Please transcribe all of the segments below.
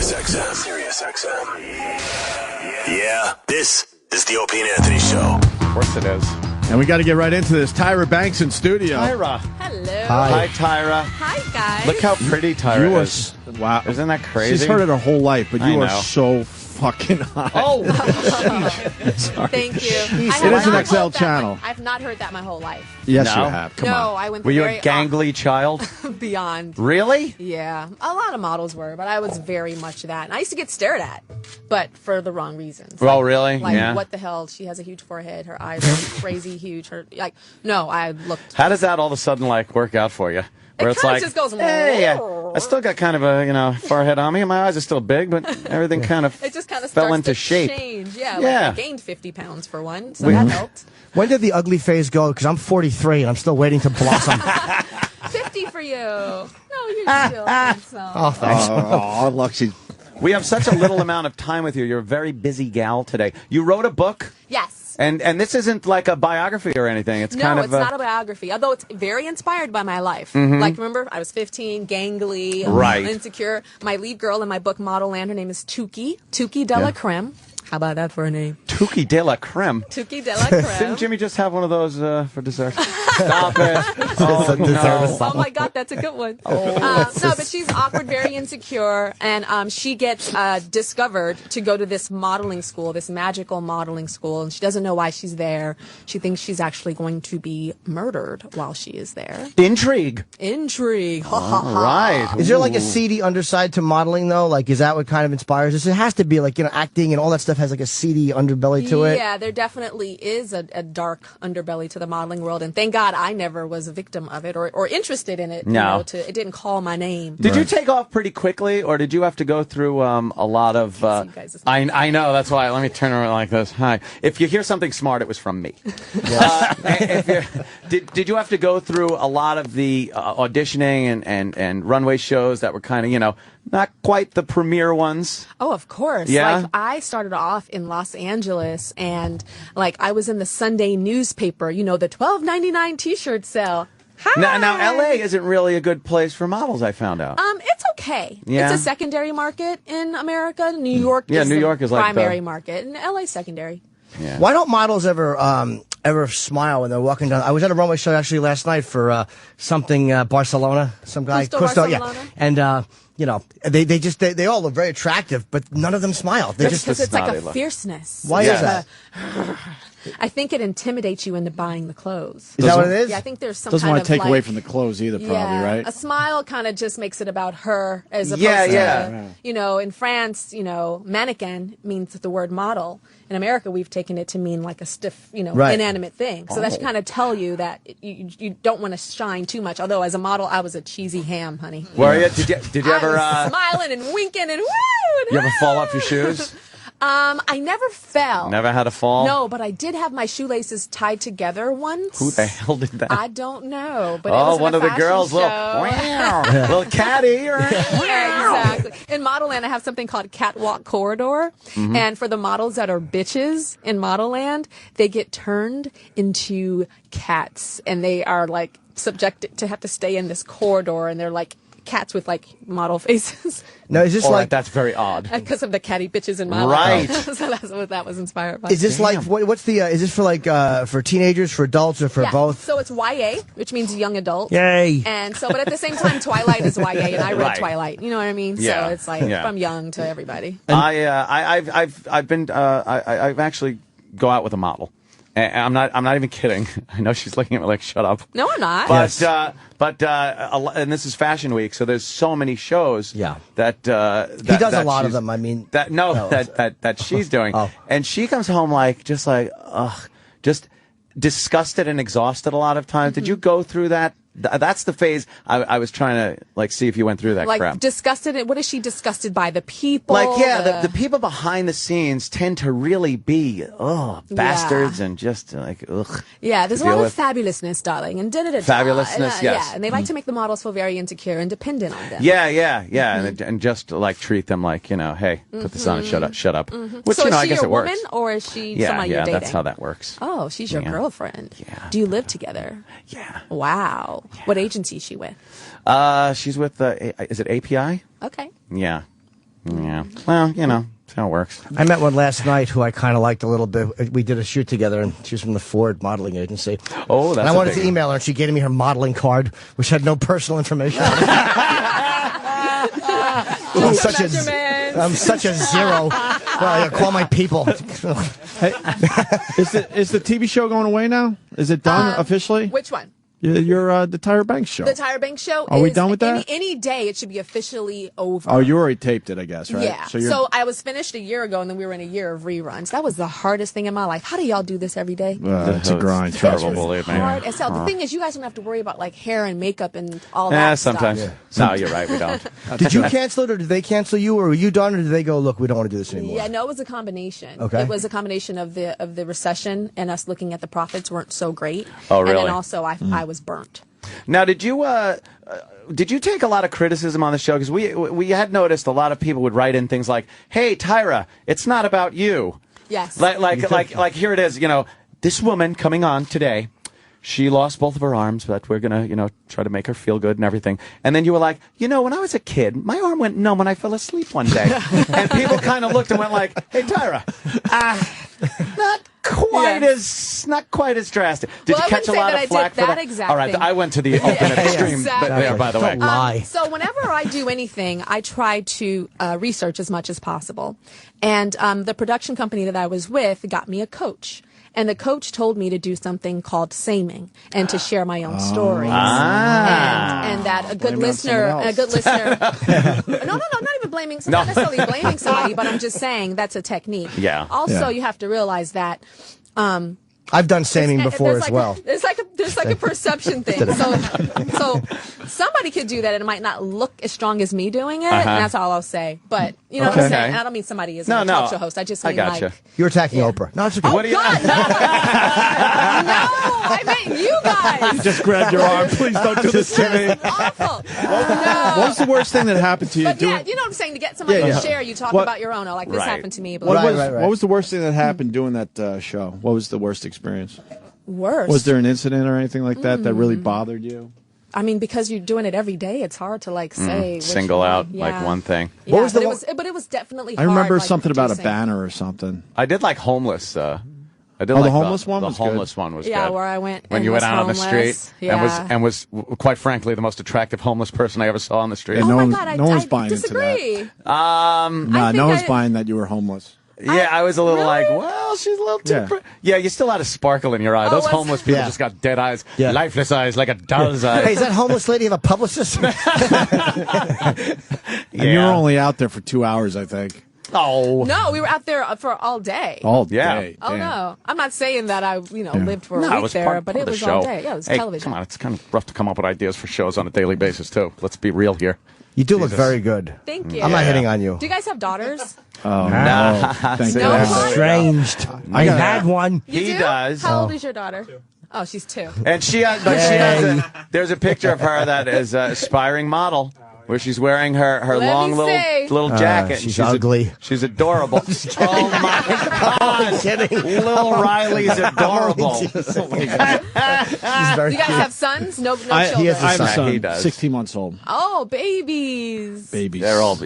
SiriusXM. SiriusXM. Yeah, this is the Opie and Anthony Show. Of course it is. And we got to get right into this. Tyra Banks in studio. Tyra. Hello. Hi, Tyra. Hi, guys. Look how pretty Tyra is. Wow. Isn't that crazy? She's heard it her whole life, but you I are know. so fucking hot. Oh, Thank you. It is an XL channel. I've not heard that my whole life. Yes, No. you have. Come no, on. I went were the you very a gangly child? beyond. Really? Yeah, a lot of models were, but I was very much that. And I used to get stared at, but for the wrong reasons. Oh, really? Like, Yeah. what the hell? She has a huge forehead. Her eyes are crazy huge. No, I looked. How does that all of a sudden work out for you? Where It it's kinda like, just goes, hey, I still got kind of a forehead on me, and my eyes are still big, but everything kind of It just kind of fell starts into to shape. change. Yeah, Yeah. like I gained 50 pounds for one, so that helped. When did the ugly phase go? Because I'm 43 and I'm still waiting to blossom. 50 for you. No, you're still handsome. Oh, thanks. Oh, look, she's... We have such a little amount of time with you. You're a very busy gal today. You wrote a book, Yes. and this isn't like a biography or anything. It's No, kind of it's not a biography, although it's very inspired by my life. Like, remember, I was 15, gangly, Right. insecure. My lead girl in my book, Model Land, her name is Tuki de la Creme. How about that for a name? Tuki de la Creme. Tuki de la Creme. Didn't Jimmy just have one of those for dessert? Stop it. Oh, no. Oh my God, that's a good one. No, but she's awkward, very insecure, and she gets discovered to go to this modeling school, this magical modeling school, and she doesn't know why she's there. She thinks she's actually going to be murdered while she is there. Intrigue. Intrigue. All right. Is there like a seedy underside to modeling, though? Like, is that what kind of inspires this? It has to be like, acting and all that stuff has like a seedy underbelly to it. Yeah, there definitely is a dark underbelly to the modeling world, and thank God I never was a victim of it or interested in it. No. It didn't call my name. Did you take off pretty quickly, or did you have to go through a lot of... see you guys. I know, that's why. Let me turn around like this. Hi. If you hear something smart, it was from me. Did you have to go through a lot of the auditioning and runway shows that were kind of, not quite the premiere ones? Oh, of course. Yeah? Like, I started off in Los Angeles, and I was in the Sunday newspaper, the $12.99 T-shirt sale. Hi. Now, L.A. isn't really a good place for models, I found out. It's okay. Yeah? It's a secondary market in America. New York Yeah, is New the York is like primary the- market, and LA secondary. Yeah. Why don't models ever smile when they're walking down? I was at a runway show actually last night for something Barcelona. Some guy, Justo yeah, Barcelona? and they all look very attractive, but none of them smile. They just Because it's like snotty a look. fierceness. Why Yeah. is that? I think it intimidates you into buying the clothes. Is that what it is? Yeah, I think there's some Doesn't kind want of to take like, away from the clothes either, probably, yeah, right? A smile kind of just makes it about her as opposed Yeah. to, in France, mannequin means the word model. In America, we've taken it to mean like a stiff, Right. inanimate thing. So that should kind of tell you that you don't want to shine too much. Although as a model, I was a cheesy ham, honey. Were you? Did you I ever... was smiling and winking and woo! And You ever fall off your shoes? I never fell. Never had a fall? No, but I did have my shoelaces tied together once. Who the hell did that? I don't know, but it was in one a of the fashion girls, show. little catty. Yeah, exactly. In Model Land, I have something called Catwalk Corridor. Mm-hmm. And for the models that are bitches in Model Land, they get turned into cats. And they are subjected to have to stay in this corridor. And they're like cats with model faces. No, is this All right, like that's very odd. Because of the catty bitches in Model Right. Land. So that's what that was inspired by. is this like what's the is this for for teenagers, for adults, or for Yeah, both? So it's YA, which means young adult. Yay! And so, but at the same time, Twilight is YA, and I read Right. Twilight. You know what I mean? Yeah. So it's from young to everybody. I've actually go out with a model. And I'm not even kidding. I know she's looking at me like, shut up. No, I'm not. But and this is Fashion Week, so there's so many shows. Yeah. That He does a lot of them. I mean, that she's doing, and she comes home just disgusted and exhausted a lot of times. Did you go through that? That's the phase I was trying to see if you went through that crap. Disgusted. What is she disgusted by? The people? The people behind the scenes tend to really be bastards and just ugh. Yeah, there's a lot of fabulousness, darling, and fabulousness, yes. Yeah, and they like to make the models feel very insecure and dependent on them. Yeah, and just treat them like, hey, put this on and shut up. Which, So is I she guess your it works. woman, or is she Yeah, somebody you're dating? that's how that works. Oh, she's your girlfriend. Yeah. Do you live together? Yeah. Wow. Yeah. What agency is she with? She's with is it API? Okay. Yeah. Yeah. Well, you know, that's how it works. I met one last night who I kind of liked a little bit. We did a shoot together, and she was from the Ford modeling agency. Oh, that's and I wanted to email her, and she gave me her modeling card, which had no personal information on it. I'm such a zero. Well, I gotta call my people. Hey, is the TV show going away now? Is it done officially? Which one? You're the Tyra Banks show. The Tyra Banks show. Are we done with that? Any day it should be officially over. Oh, you already taped it, I guess, right? Yeah. So I was finished a year ago, and then we were in a year of reruns. That was the hardest thing in my life. How do y'all do this every day? It's a grind. Terrible, believe me. Hard as hell. The thing is, you guys don't have to worry about like hair and makeup and all that sometimes. stuff. No, you're right. We don't. Did you cancel it, or did they cancel you, or were you done, or did they go, look, we don't want to do this anymore? Yeah, no, it was a combination. Okay. It was a combination of the recession and us looking at the profits weren't so great. Oh, really? And then also I was burnt. Now, did you take a lot of criticism on the show? Because we had noticed a lot of people would write in things like, "Hey, Tyra, it's not about you." Yes. Like here it is. You know, this woman coming on today, she lost both of her arms, but we're gonna, you know, try to make her feel good and everything. And then you were like, you know, when I was a kid, my arm went numb when I fell asleep one day. And people kind of looked and went like, "Hey, Tyra, not quite as drastic." Did you catch a lot of flack for that? Exact All right, thing. I went to the ultimate extreme there, by the way. Don't lie. So whenever I do anything, I try to research as much as possible. And the production company that I was with got me a coach. And the coach told me to do something called saming and to share my own stories. And that a good listener. No, not even blaming, not necessarily blaming somebody, but I'm just saying that's a technique. Yeah. Also, you have to realize that. I've done saming before as well. There's like a perception thing. So somebody could do that, and it might not look as strong as me doing it. And that's all I'll say. But you know what I'm saying. And I don't mean somebody is a talk show host. I just mean gotcha. like You're attacking Oprah. No, it's okay. Oh, God, no, I meant you guys. Just grabbed your arm. Please don't do this to me. This is awful. No. What was the worst thing that happened to you? But yeah, you know what I'm saying? To get somebody to share, you talk about your own. Like, this happened to me. But What was the worst thing that happened doing that show? What was the worst experience? Worst? Was there an incident or anything like that that really bothered you? I mean, because you're doing it every day, it's hard to like say. Single out like one thing. Yeah, but it was definitely hard. I remember like, something about a producing. banner or something. I did like homeless. I did the like homeless one The was homeless one was Yeah, good. where I went when and you went was out on the homeless. street and was quite frankly the most attractive homeless person I ever saw on the street. Yeah, Oh no my one- God, no one's I buying into disagree. Nah, think no one's I- buying that you were homeless. Yeah, I was a little Really? like, well, she's a little too. Yeah. Yeah, you still had a sparkle in your eye. Those was- homeless people Yeah. just got dead eyes, Yeah. lifeless eyes, like a doll's Hey, eyes. does that homeless lady have a publicist? And you were only out there for 2 hours, I think. Oh. No, we were out there for all day. All Yeah. day. Oh Damn. no, I'm not saying that I lived for a No, it week was there, part but of it the was show. all day. Yeah, it was Hey, television. come on, it's kind of rough to come up with ideas for shows on a daily basis too. Let's be real here. You do look very good. Thank you. I'm not hitting on you. Do you guys have daughters? Oh, no. Thank No. God. Estranged. I had one. You He do? does. How old is your daughter? Oh, she's 2. And she has, there's a picture of her that is an aspiring model. Where she's wearing her Let long me little see. little jacket. She's ugly. She's adorable. Oh my God! Kidding. Little Riley's adorable. She's very Do you guys have sons? No children. he has a I have a He son, does. 16 months old. Oh, babies. Babies. They're all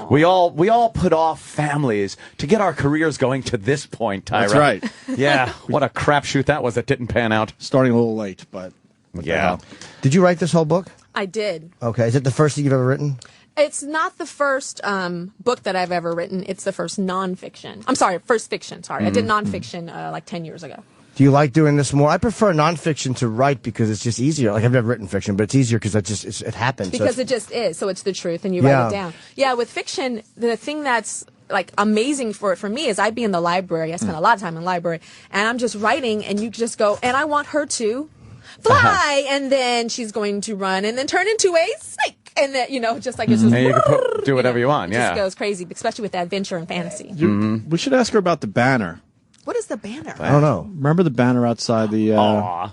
we all put off families to get our careers going to this point, Tyra. That's right. Yeah, what a crapshoot that was that didn't pan out. Starting a little late, but Yeah. Did you write this whole book? I did. Okay. Is it the first thing you've ever written? It's not the first book that I've ever written. It's the first nonfiction. I'm sorry, first fiction. Sorry, I did nonfiction like 10 years ago. Do you like doing this more? I prefer nonfiction to write because it's just easier. Like I've never written fiction, but it's easier because it happens. Because it just is. So it's the truth, and you write it down. Yeah, with fiction, the thing that's like amazing for me is I'd be in the library. I spend a lot of time in the library, and I'm just writing, and you just go, and I want her to fly, and then she's going to run, and then turn into a snake. And then, just like it's just... And you can do whatever you want, It just goes crazy, especially with adventure and fantasy. we should ask her about the banner. What is the banner? I don't know. Remember the banner outside the... Aw.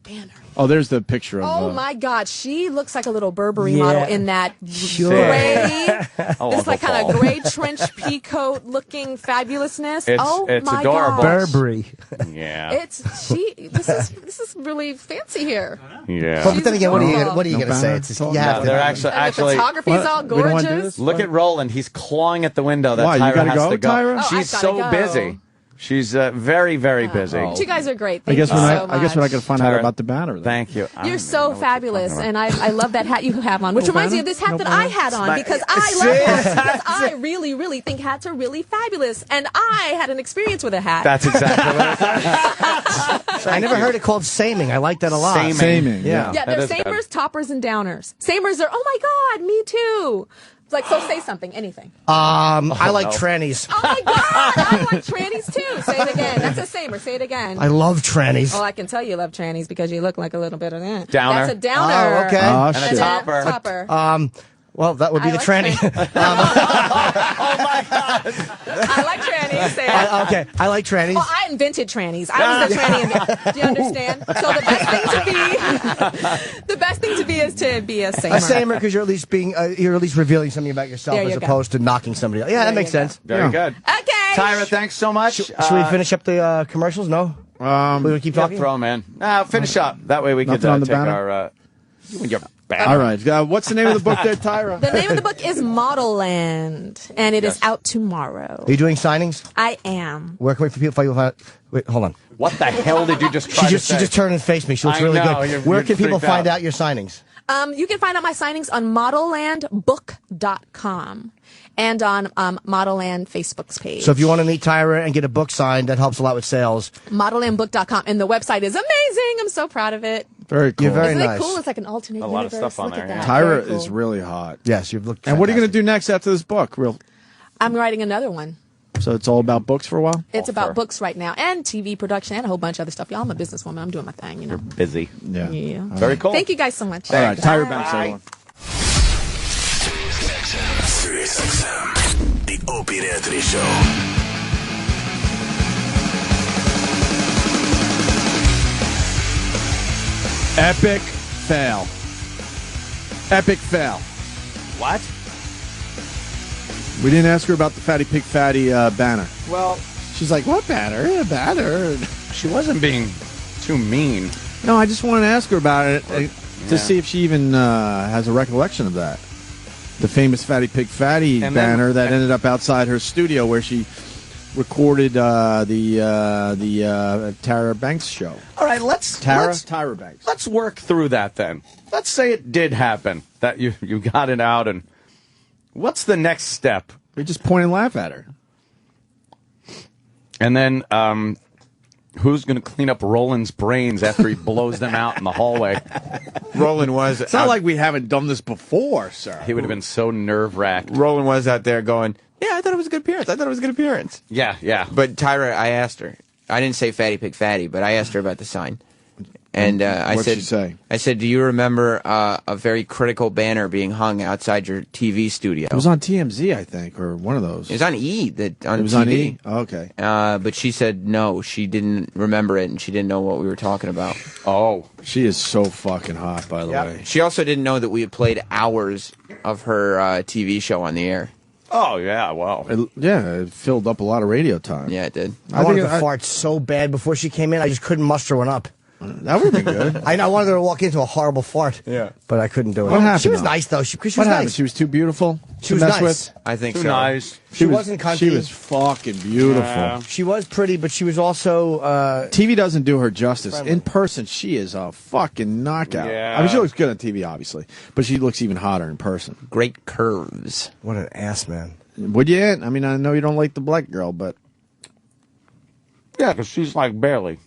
Banner. Oh, there's the picture of. Oh my God, she looks like a little Burberry Yeah. model in that gray, Oh, this like Uncle kind Paul. of gray trench peacoat looking fabulousness. It's my adorable. gosh. Burberry. Yeah. This is really fancy here. Yeah. But then again, what are you beautiful. going to say? banner. It's just, No, you have No, to. they're And the actually. photography's all We don't wanna do gorgeous. this? Look at Roland. He's clawing at the window. That Why, you Tyra gotta has go, to go. Tyra? Oh, She's I've so gotta go. busy. She's very, very busy. But you guys are great. I Thank guess you when so I much. guess when I got to find out Tyra, about the banner. Then. Thank you. I don't You're even know so what you're fabulous, talking and I love that hat you have on, which No reminds me banner? of this hat No that banner? I had on because I love hats. Because I really, really think hats are really fabulous, and I had an experience with a hat. That's exactly what it is. I never heard it called saming. I like that a lot. Saming. Saming. Yeah. yeah, that there's is good. samers, toppers, and downers. Samers are, oh my God, me too. It's like, so say something, anything. I like trannies. Oh my God, I like trannies too. Say it again. That's a samer. Say it again. I love trannies. Oh, I can tell you love trannies because you look like a little bit of that. Downer. That's a downer. Oh, okay. Oh, And shit. a And topper. then topper. Well, that would be I the like tranny. I like trannies. Say it. Okay, I like trannies. Oh, I invented trannies. I was a tranny. Do you understand? So the best thing to be is to be a samer. A samer because you're at least revealing something about yourself There as you go. opposed to knocking somebody else. Yeah, that There makes you go. sense. Very good. Okay. Tyra, thanks so much. Should we finish up the commercials? No? We gonna keep Yeah, talking? throw 'em in. Finish up. That way we could Nothing on the take banner? our. You and your banner. All right. What's the name of the book there, Tyra? The name of the book is Model Land, and it is Yes. out tomorrow. Are you doing signings? I am. Where can we for people find you? Wait, hold on. What the hell did you just try She to say? just turned and faced me. She looks I really know, good. you're Where can people freaked find out. out your signings? You can find out my signings on modellandbook.com and on Model Land Facebook's page. So if you want to meet Tyra and get a book signed, that helps a lot with sales. modellandbook.com, and the website is amazing. I'm so proud of it. Very cool. You're very Isn't nice. it cool? It's like an alternate A lot of universe. stuff on Look there, at yeah. that. Tyra Very cool. is really hot. Yes, you've looked. And what are you going to fantastic. do next after this book? I'm writing another one. So it's all about books for a while? It's Offer. about books right now and TV production and a whole bunch of other stuff. Y'all, I'm a businesswoman. I'm doing my thing, you know. Busy. Yeah. Yeah. Very cool. Thank you guys so much. All right. Tyra Bye. Banks, everyone. SiriusXM. The Opie and Anthony Show. Epic fail. Epic fail. What? We didn't ask her about the Fatty Pig Fatty banner. Well, She's like, what banner? A banner? she wasn't being too mean. No, I just wanted to ask her about it to see if she even has a recollection of that. The famous Fatty Pig Fatty And then- banner that ended up outside her studio where she recorded the Tyra Banks show. All right, let's Tyra Banks. Let's work through that then. Let's say it did happen, that you got it out, and what's the next step? We just point and laugh at her. And then who's going to clean up Roland's brains after he blows them out in the hallway? Roland was. It's not like we haven't done this before, sir. He would have been so nerve-wracked. Roland was out there going, yeah, I thought it was a good appearance. I thought it was a good appearance. Yeah, yeah. But Tyra, I asked her. I didn't say Fatty Pig Fatty, but I asked her about the sign. And I What'd said, she say? I said, do you remember a very critical banner being hung outside your TV studio? It was on TMZ, I think, or one of those. It was on E. On It was TV. on E? Oh, okay. But she said no, she didn't remember it, and she didn't know what we were talking about. Oh. She is so fucking hot, by the way. She also didn't know that we had played hours of her TV show on the air. Oh, yeah, well. It filled up a lot of radio time. Yeah, it did. I wanted think to fart so bad before she came in. I just couldn't muster one up. That would have been good. I wanted her to walk into a horrible fart. Yeah. But I couldn't do it. What happened, She was though? nice, though. She was What happened? nice. She was too beautiful She to was mess nice. with? I think Too so. nice. She wasn't cunty. She was fucking beautiful. Yeah. She was pretty, but she was also... TV doesn't do her justice. Friendly. In person, she is a fucking knockout. Yeah. I mean, she looks good on TV, obviously, but she looks even hotter in person. Great curves. what an ass, man. Would you? I mean, I know you don't like the black girl, but Yeah, because she's like barely.